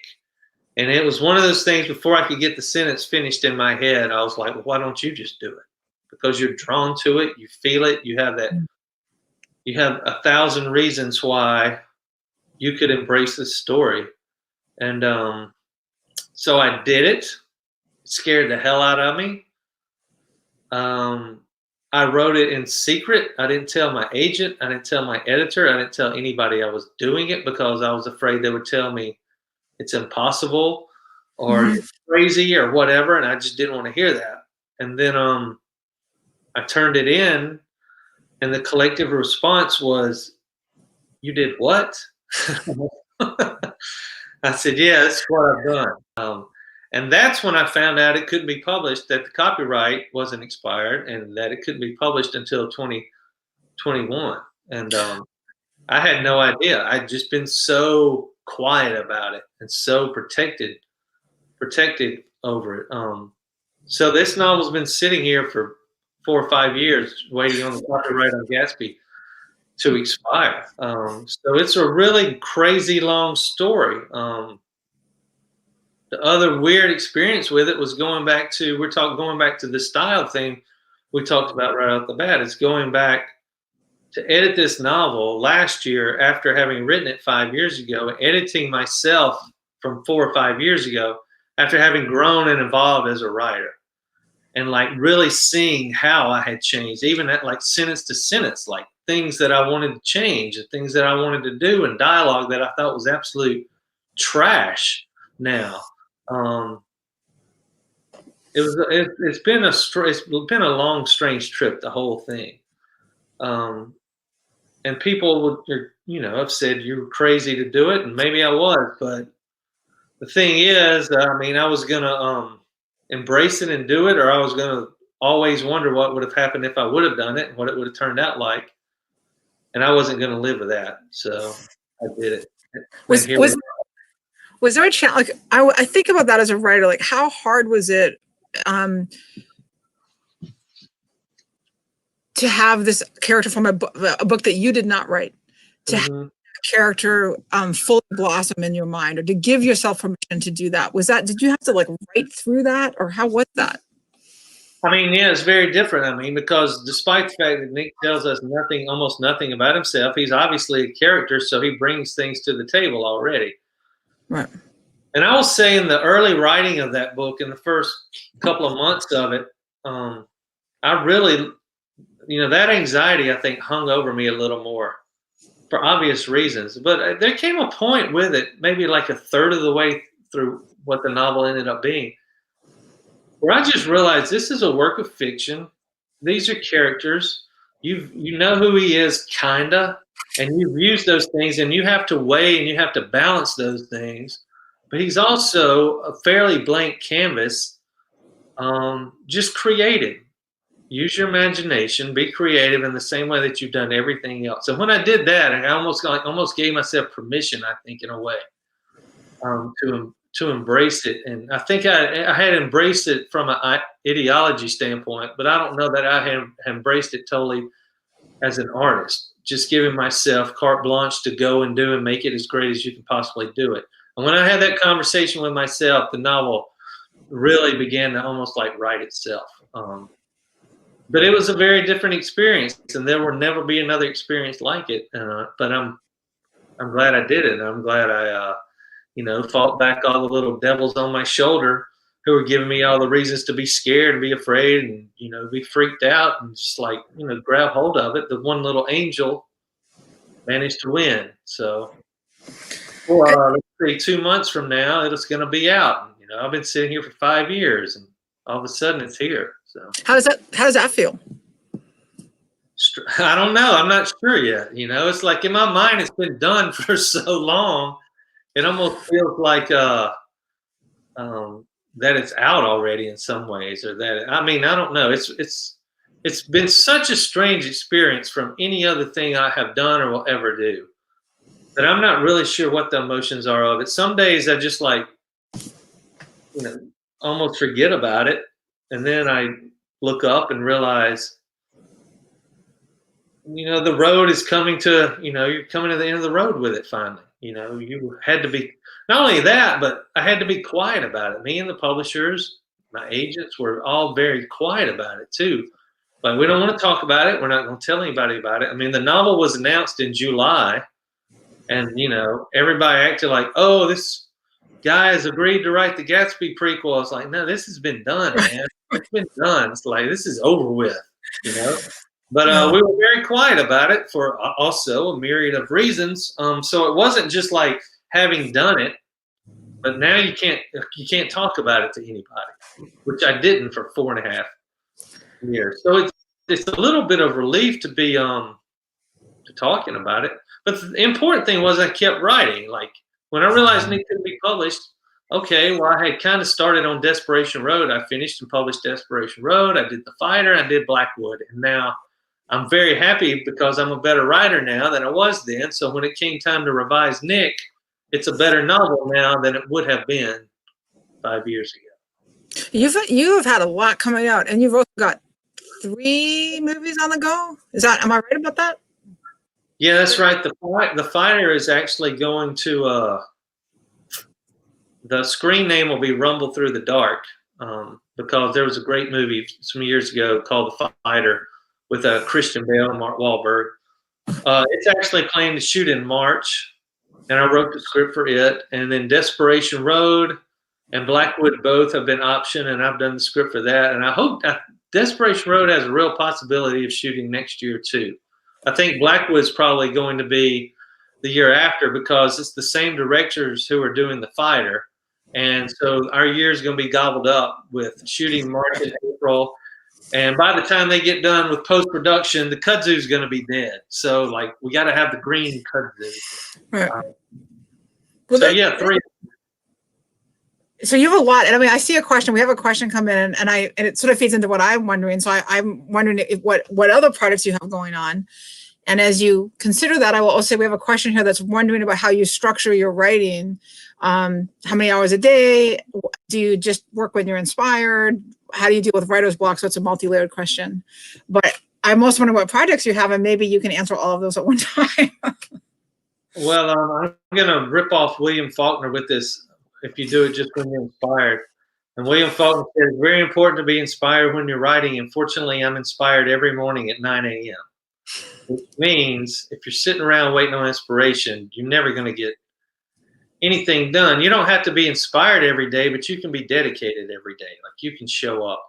Speaker 3: And it was one of those things, before I could get the sentence finished in my head, I was like, well, why don't you just do it? Because you're drawn to it, you feel it, you have 1,000 reasons why you could embrace this story. And so I did it. It scared the hell out of me. I wrote it in secret. I didn't tell my agent. I didn't tell my editor. I didn't tell anybody I was doing it because I was afraid they would tell me it's impossible. or crazy or whatever, and I just didn't want to hear that. And then I turned it in, and the collective response was, "You did what?" I said, "Yeah, that's what I've done." And that's when I found out it couldn't be published, that the copyright wasn't expired, and that it couldn't be published until 2021. And I had no idea. I'd just been so quiet about it and so protected over it. So this novel's been sitting here for 4 or 5 years, waiting on the copyright on Gatsby to expire. So it's a really crazy long story. The other weird experience with it was going back to the style thing we talked about right off the bat. It's going back to edit this novel last year after having written it 5 years ago, and editing myself from 4 or 5 years ago after having grown and evolved as a writer, and like really seeing how I had changed, even at like sentence to sentence, like things that I wanted to change and things that I wanted to do, and dialogue that I thought was absolute trash now. It's been a long, strange trip, the whole thing. And people would, have said you were crazy to do it, and maybe I was, but the thing is, I mean, I was gonna embrace it and do it, or I was gonna always wonder what would have happened if I would have done it and what it would have turned out like, and I wasn't gonna live with that, so I did it.
Speaker 2: Was there a challenge? Like, I think about that as a writer. Like, how hard was it to have this character from a book that you did not write, to have a character fully blossom in your mind, or to give yourself permission to do that? Did you have to like write through that, or how was that?
Speaker 3: I mean, yeah, it's very different. I mean, because despite the fact that Nick tells us almost nothing about himself, he's obviously a character, so he brings things to the table already.
Speaker 2: Right.
Speaker 3: And I will say, in the early writing of that book, in the first couple of months of it, I really, that anxiety, I think, hung over me a little more for obvious reasons. But there came a point with it, maybe like a third of the way through what the novel ended up being, where I just realized this is a work of fiction. These are characters. You know who he is, kinda, and you've used those things, and you have to weigh and you have to balance those things. But he's also a fairly blank canvas, just creative. Use your imagination, be creative in the same way that you've done everything else. So when I did that, I almost gave myself permission, I think, in a way, to embrace it. And I think I had embraced it from an ideology standpoint, but I don't know that I have embraced it totally as an artist, just giving myself carte blanche to go and do and make it as great as you can possibly do it. And when I had that conversation with myself, the novel really began to almost like write itself. But it was a very different experience, and there will never be another experience like it. But I'm glad I did it. I'm glad I, fought back all the little devils on my shoulder who were giving me all the reasons to be scared and be afraid and, be freaked out, and just like, grab hold of it. The one little angel managed to win. So, let's see, 2 months from now, it's going to be out. I've been sitting here for 5 years, and all of a sudden it's here. So
Speaker 2: how does that feel?
Speaker 3: I don't know. I'm not sure yet. It's like in my mind, it's been done for so long. It almost feels like that it's out already in some ways, or that, I don't know. It's been such a strange experience from any other thing I have done or will ever do, that I'm not really sure what the emotions are of it. Some days I just like, almost forget about it. And then I look up and realize, the road is coming to, you're coming to the end of the road with it finally. You had to be, not only that, but I had to be quiet about it. Me and the publishers, my agents, were all very quiet about it too. Like, we don't want to talk about it. We're not going to tell anybody about it. I mean, the novel was announced in July, and, everybody acted like, oh, this guy has agreed to write the Gatsby prequel. I was like, no, this has been done, man. It's been done. It's like, this is over with, But we were very quiet about it for also a myriad of reasons. So it wasn't just like having done it But now you can't talk about it to anybody, which I didn't for 4.5 years. So it's a little bit of relief to be talking about it. But the important thing was I kept writing. Like when I realized it couldn't be published, okay, well, I had kind of started on Desperation Road. I finished and published Desperation Road. I did The Fighter. I did Blackwood. And now I'm very happy because I'm a better writer now than I was then. So when it came time to revise Nick, it's a better novel now than it would have been 5 years ago.
Speaker 2: You've had a lot coming out, and you've also got 3 movies on the go. Am I right about that?
Speaker 3: Yeah, that's right. The Fighter is actually going to the screen name will be Rumble Through the Dark, because there was a great movie some years ago called The Fighter with Christian Bale and Mark Wahlberg. It's actually planned to shoot in March, and I wrote the script for it. And then Desperation Road and Blackwood both have been optioned, and I've done the script for that. And I hope Desperation Road has a real possibility of shooting next year too. I think Blackwood's probably going to be the year after because it's the same directors who are doing The Fighter. And so our year is going to be gobbled up with shooting March and April. And by the time they get done with post-production, the kudzu is going to be dead. So, like, we got to have the green kudzu.
Speaker 2: Right.
Speaker 3: So, yeah, 3.
Speaker 2: So you have a lot. And I mean, I see a question. We have a question come in, and it sort of feeds into what I'm wondering. So I'm wondering what other projects you have going on. And as you consider that, I will also say we have a question here that's wondering about how you structure your writing. How many hours a day? Do you just work when you're inspired? How do you deal with writer's block? So it's a multi-layered question. But I'm also wondering what projects you have, and maybe you can answer all of those at one time.
Speaker 3: Well, I'm going to rip off William Faulkner with this, if you do it just when you're inspired. And William Faulkner says, it's very important to be inspired when you're writing. And fortunately, I'm inspired every morning at 9 a.m. Which means if you're sitting around waiting on inspiration, you're never going to get anything done. You don't have to be inspired every day, but you can be dedicated every day. Like you can show up.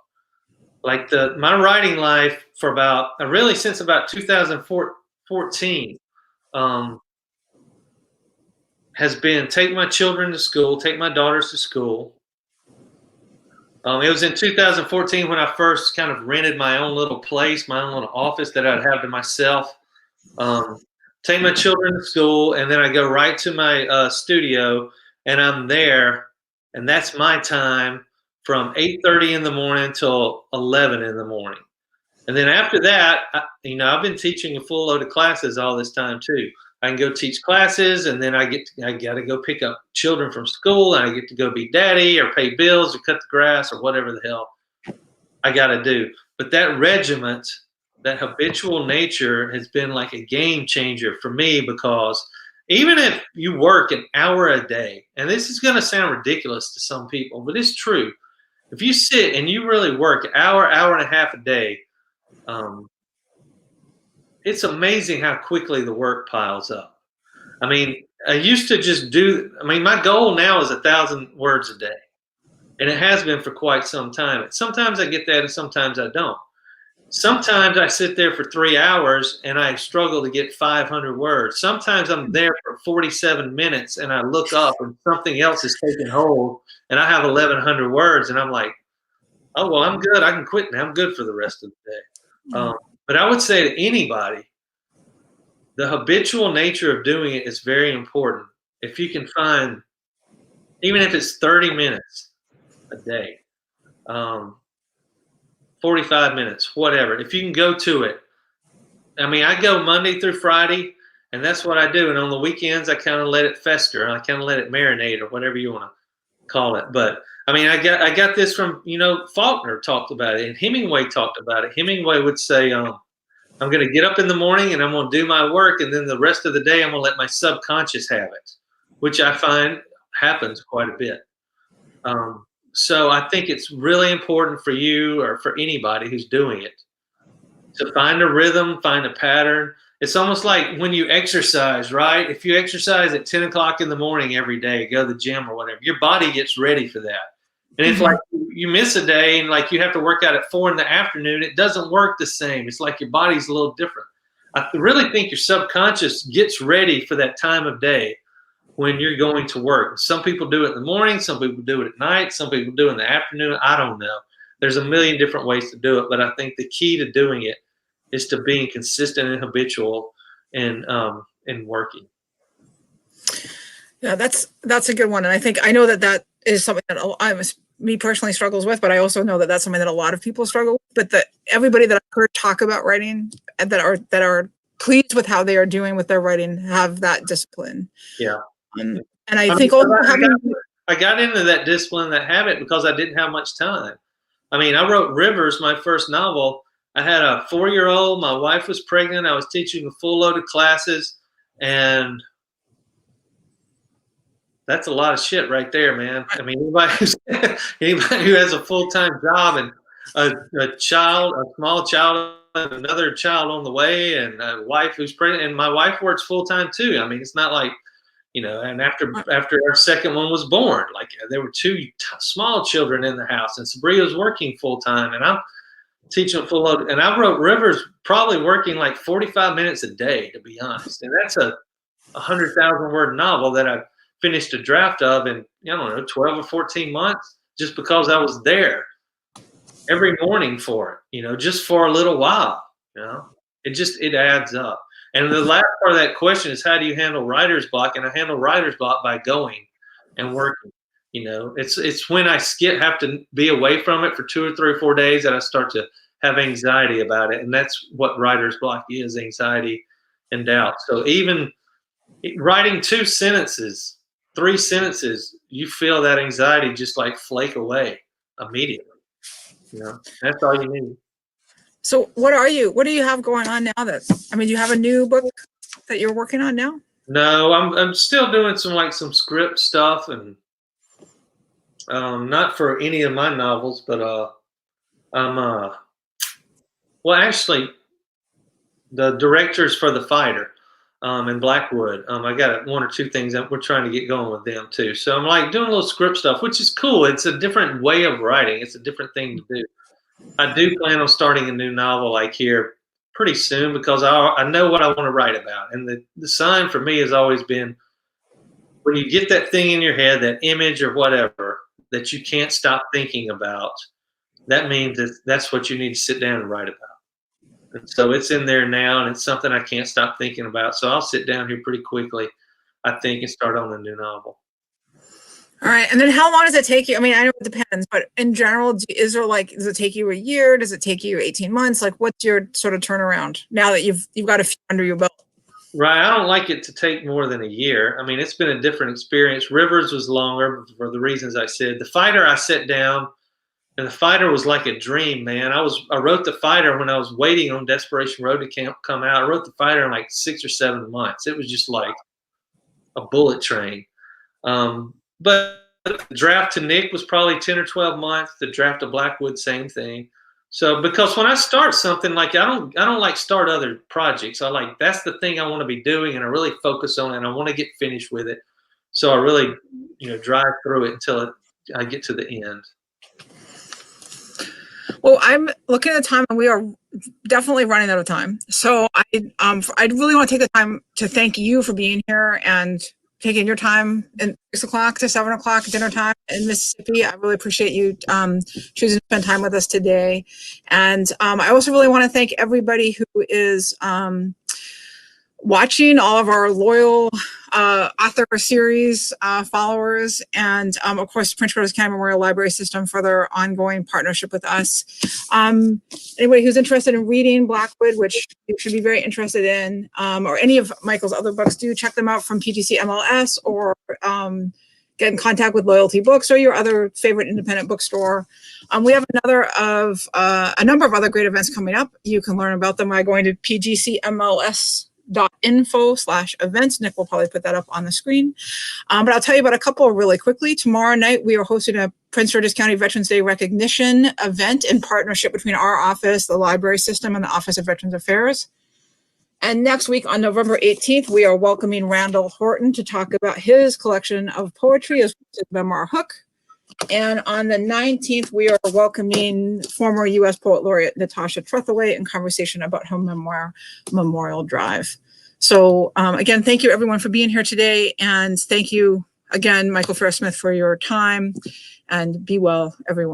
Speaker 3: Like my writing life for really since about 2014 has been take my children to school, take my daughters to school. It was in 2014 when I first kind of rented my own little place, my own little office that I'd have to myself. Take my children to school, and then I go right to my studio, and I'm there, and that's my time from 8:30 in the morning till 11 in the morning. And then after that, I've been teaching a full load of classes all this time too. I can go teach classes, and then I got to go pick up children from school, and I get to go be daddy or pay bills or cut the grass or whatever the hell I got to do. But that regiment, that habitual nature has been like a game changer for me, because even if you work an hour a day, and this is going to sound ridiculous to some people, but it's true. If you sit and you really work an hour and a half a day, it's amazing how quickly the work piles up. I mean, I used to just my goal now is 1,000 words a day. And it has been for quite some time. Sometimes I get that and sometimes I don't. Sometimes I sit there for 3 hours and I struggle to get 500 words. Sometimes I'm there for 47 minutes and I look up and something else is taking hold and I have 1,100 words and I'm like, oh, well, I'm good. I can quit now. I'm good for the rest of the day. But I would say to anybody, the habitual nature of doing it is very important. If you can find, even if it's 30 minutes a day, 45 minutes, whatever, if you can go to it. I mean, I go Monday through Friday, and that's what I do. And on the weekends, I kind of let it fester. I kind of let it marinate or whatever you want to call it. But I mean, I got this from, Faulkner talked about it and Hemingway talked about it. Hemingway would say, I'm going to get up in the morning and I'm going to do my work. And then the rest of the day, I'm going to let my subconscious have it, which I find happens quite a bit. So I think it's really important for you or for anybody who's doing it to find a rhythm, find a pattern. It's almost like when you exercise, right? If you exercise at 10 o'clock in the morning every day, go to the gym or whatever, your body gets ready for that. And if like you miss a day and like you have to work out at 4 in the afternoon, it doesn't work the same. It's like your body's a little different. I really think your subconscious gets ready for that time of day when you're going to work. Some people do it in the morning, some people do it at night, some people do it in the afternoon. I don't know. There's a million different ways to do it, but I think the key to doing it is to being consistent and habitual in working.
Speaker 2: Yeah, that's a good one. And I know that is something that me personally struggles with, but I also know that that's something that a lot of people struggle with. But that everybody that I've heard talk about writing and that are pleased with how they are doing with their writing have that discipline.
Speaker 3: Yeah.
Speaker 2: And I think also
Speaker 3: I got into that discipline, that habit, because I didn't have much time. I mean, I wrote Rivers, my first novel. I had a 4-year-old. My wife was pregnant. I was teaching a full load of classes, and that's a lot of shit right there, man. I mean, anybody who has a full-time job and a small child, and another child on the way, and a wife who's pregnant, and my wife works full-time too. I mean, it's not like, and after our second one was born, like there were 2 small children in the house, and Sabria's working full-time, and I'm teaching a full load. And I wrote Rivers probably working like 45 minutes a day, to be honest. And that's a 100,000 word novel that I finished a draft of in, 12 or 14 months, just because I was there every morning for it, just for a little while. It adds up. And the last part of that question is, how do you handle writer's block? And I handle writer's block by going and working. It's when I have to be away from it for 2 or 3 or 4 days that I start to have anxiety about it. And that's what writer's block is, anxiety and doubt. So even writing 2 sentences, 3 sentences, you feel that anxiety just like flake away immediately. That's all you need.
Speaker 2: So what do you have going on now? Do you have a new book that you're working on now?
Speaker 3: No, I'm still doing some script stuff, and not for any of my novels, but actually the directors for The Fighter in Blackwood, I got 1 or 2 things that we're trying to get going with them too. So I'm like doing a little script stuff, which is cool. It's a different way of writing. It's a different thing to do. I do plan on starting a new novel like here pretty soon, because I know what I want to write about. And the sign for me has always been, when you get that thing in your head, that image or whatever that you can't stop thinking about, that means that's what you need to sit down and write about. And so it's in there now, and it's something I can't stop thinking about. So I'll sit down here pretty quickly, I think, and start on a new novel.
Speaker 2: All right. And then how long does it take you? I mean, I know it depends, but in general, does it take you a year? Does it take you 18 months? Like, what's your sort of turnaround now that you've got a few under your belt?
Speaker 3: Right. I don't like it to take more than a year. I mean, it's been a different experience. Rivers was longer for the reasons I said. The Fighter, I sat down, and The Fighter was like a dream, man. I wrote The Fighter when I was waiting on Desperation Road to come out. I wrote The Fighter in like 6 or 7 months. It was just like a bullet train. But the draft to Nick was probably 10 or 12 months. The draft to Blackwood, same thing. So, because when I start something, like I don't like start other projects. That's the thing I want to be doing, and I really focus on it, and I want to get finished with it. So I really, drive through it until I get to the end.
Speaker 2: Well, I'm looking at the time, and we are definitely running out of time. So I really want to take the time to thank you for being here and taking your time in 6 o'clock to 7 o'clock dinner time in Mississippi. I really appreciate you choosing to spend time with us today. And I also really want to thank everybody who is watching, all of our loyal author series followers, and of course, Prince George's County Memorial Library System for their ongoing partnership with us. Anybody who's interested in reading Blackwood, which you should be very interested in, or any of Michael's other books, do check them out from PGC MLS, or get in contact with Loyalty Books or your other favorite independent bookstore. We have a number of other great events coming up. You can learn about them by going to pgcmls.info/events. Nick will probably put that up on the screen. But I'll tell you about a couple really quickly. Tomorrow night, we are hosting a Prince George's County Veterans Day recognition event in partnership between our office, the library system, and the Office of Veterans Affairs. And next week on November 18th, we are welcoming Randall Horton to talk about his collection of poetry as well as his memoir Hook. And on the 19th, we are welcoming former U.S. Poet Laureate Natasha Trethewey in conversation about her memoir, Memorial Drive. So again, thank you everyone for being here today. And thank you again, Michael Farris Smith, for your time, and be well, everyone.